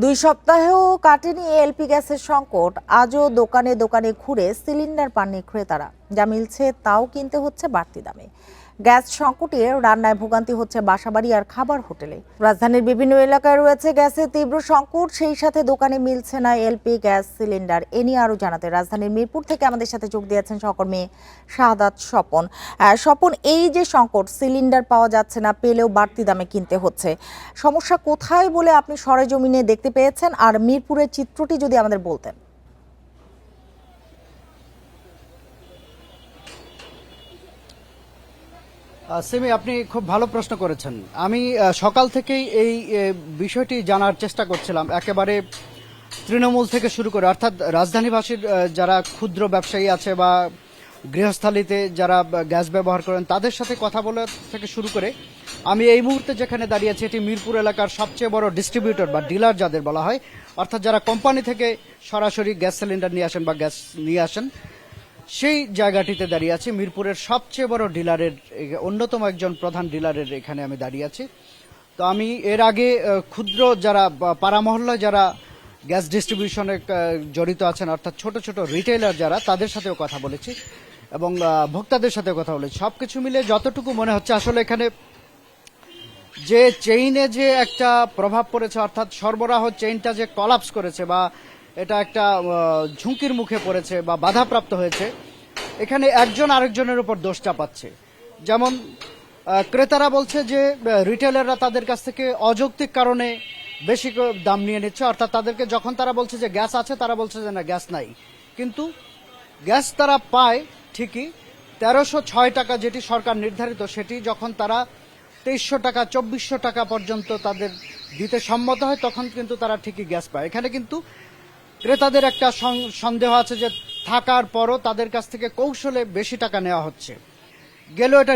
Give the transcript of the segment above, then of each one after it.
2 সপ্তাহেও কাটেনি এলপি গ্যাসের সংকট। আজও দোকানে দোকানে ঘুরে সিলিন্ডার পাননি ক্রেতারা। যা মিলছে তাও কিনতে হচ্ছে বাড়তি দামে। গ্যাস সংকটে রান্নায় ভোগান্তি হচ্ছে বাসাবাড়ি আর খাবার হোটেলে। রাজধানীর বিভিন্ন এলাকায় রয়েছে গ্যাসের তীব্র সংকট, সেই সাথে দোকানে মিলছে না এলপি গ্যাস সিলিন্ডার। এ নিয়ে আরো জানাতে রাজধানীর মিরপুর থেকে আমাদের সাথে যোগ দিয়েছেন সহকর্মী শাহাদাত স্বপন। স্বপন, এই যে সংকট, সিলিন্ডার পাওয়া যাচ্ছে না, পেলেও বাড়তি দামে কিনতে হচ্ছে, সমস্যা কোথায় বলে আপনি সরেজমিনে দেখতে পেয়েছেন? আর মিরপুরের চিত্রটি যদি আমাদের বলতেন। সিমি, আপনি খুব ভালো প্রশ্ন করেছেন। আমি সকাল থেকেই এই বিষয়টি জানার চেষ্টা করছিলাম, একেবারে তৃণমূল থেকে শুরু করে, অর্থাৎ রাজধানীবাসীর যারা ক্ষুদ্র ব্যবসায়ী আছে বা গৃহস্থালিতে যারা গ্যাস ব্যবহার করেন তাদের সাথে কথা বলা থেকে শুরু করে আমি এই মুহূর্তে যেখানে দাঁড়িয়ে আছি এটি মিরপুর এলাকার সবচেয়ে বড় ডিস্ট্রিবিউটর বা ডিলার যাদের বলা হয়, অর্থাৎ যারা কোম্পানি থেকে সরাসরি গ্যাস সিলিন্ডার নিয়ে আসেন বা গ্যাস নিয়ে আসেন, সেই জায়গাটিতে দাঁড়িয়ে আছি। মিরপুরের সবচেয়ে বড় ডিলারের অন্যতম একজন প্রধান ডিলারের এখানে আমি দাঁড়িয়ে আছি। তো আমি এর আগে ক্ষুদ্র যারা পাড়া মহল্লায় যারা গ্যাস ডিস্ট্রিবিউশনে জড়িত আছেন, অর্থাৎ ছোট ছোট রিটেইলার যারা, তাদের সাথেও কথা বলেছি এবং ভোক্তাদের সাথেও কথা বলেছি। সবকিছু মিলে যতটুকু মনে হচ্ছে আসলে এখানে যে চেইনে যে একটা প্রভাব পড়েছে, অর্থাৎ সরবরাহ চেইনটা যে কলাপস করেছে বা এটা একটা ঝুঁকির মুখে পড়েছে বা বাধাপ্রাপ্ত হয়েছে, এখানে একজন আরেকজনের উপর দোষ চাপাচ্ছে। যেমন ক্রেতারা বলছে যে রিটেলাররা তাদের কাছ থেকে অযৌক্তিক কারণে বেশি দাম নিয়ে নিচ্ছে, অর্থাৎ তাদেরকে যখন তারা বলছে যে গ্যাস আছে, তারা বলছে যে না, গ্যাস নাই। কিন্তু গ্যাস তারা পায় ঠিকই, 1306 টাকা যেটি সরকার নির্ধারিত, সেটি যখন তারা 2300 টাকা 2400 টাকা পর্যন্ত তাদের দিতে সম্মত হয়, তখন কিন্তু তারা ঠিকই গ্যাস পায়। এখানে কিন্তু ক্রেতাদের একটা সন্দেহ আছে যে থাকার পরও তাদের কাছ থেকে কৌশলে বেশি টাকা নেওয়া হচ্ছে। গেল এটা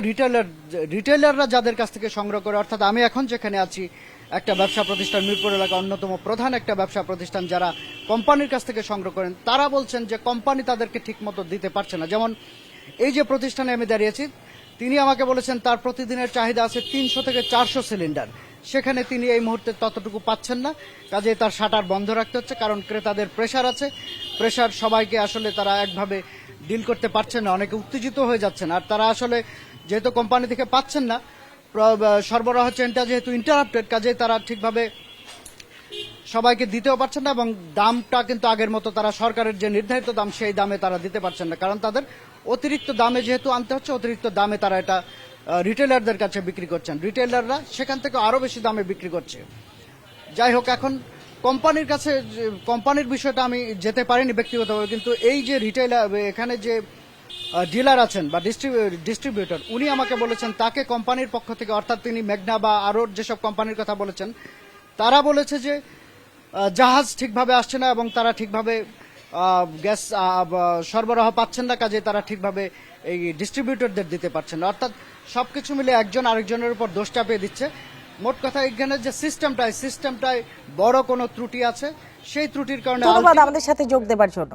রিটেলাররা যাদের কাছ থেকে সংগ্রহ করে, অর্থাৎ আমি এখন যেখানে আছি একটা ব্যবসা প্রতিষ্ঠান, মিরপুর এলাকা অন্যতম প্রধান একটা ব্যবসা প্রতিষ্ঠান, যারা কোম্পানির কাছ থেকে সংগ্রহ করেন, তারা বলছেন যে কোম্পানি তাদেরকে ঠিক মতো দিতে পারছে না। যেমন এই যে প্রতিষ্ঠানে আমি দাঁড়িয়েছি, তিনি আমাকে বলেছেন তার প্রতিদিনের চাহিদা আছে 300 থেকে 400 সিলিন্ডার, সেখানে তিনি এই মুহূর্তে ততটুকু পাচ্ছেন না। কাজে তার শাটার বন্ধ রাখতে হচ্ছে, কারণ ক্রেতাদের প্রেশার আছে। প্রেশার সবাইকে আসলে তারা একভাবে ডিল করতে পারছেন না, অনেকে উত্তেজিত হয়ে যাচ্ছেন। আর তারা আসলে যেহেতু কোম্পানি থেকে পাচ্ছেন না, সরবরাহ চেনটা যেহেতু ইন্টারাপ্টেড, কাজে তারা ঠিকভাবে সবাইকে দিতেও পারছেন না এবং দামটা কিন্তু আগের মতো তারা সরকারের যে নির্ধারিত দাম সেই দামে তারা দিতে পারছেন না, কারণ তাদের অতিরিক্ত দামে যেহেতু আনতে হচ্ছে, অতিরিক্ত দামে তারা এটা রিটেলারদের কাছে বিক্রি করছেন। রিটেলাররা সেখান থেকে আরো বেশি দামে বিক্রি করছে। যাই হোক, এখন কোম্পানির কাছে, কোম্পানির বিষয়টা আমি যেতে পারিনি ব্যক্তিগতভাবে, কিন্তু এই যে রিটেলার, এখানে যে ডিলার আছেন বা ডিস্ট্রিবিউটর, উনি আমাকে বলেছেন তাকে কোম্পানির পক্ষ থেকে, অর্থাৎ তিনি মেঘনা বা আরো যেসব কোম্পানির কথা বলেছেন, তারা বলেছে যে জাহাজ ঠিকভাবে আসছে না এবং তারা ঠিকভাবে গ্যাস সরবরাহ পাচ্ছেন না, কাজে তারা ঠিকভাবে এই ডিস্ট্রিবিউটরদের দিতে পারছেন না। অর্থাৎ সবকিছু মিলে একজন আরেকজনের উপর দোষ চাপিয়ে দিচ্ছে। মোট কথা এখানে যে সিস্টেমটায় বড় কোনো ত্রুটি আছে, সেই ত্রুটির কারণে। ধন্যবাদ আমাদের সাথে যোগ দেবার জন্য।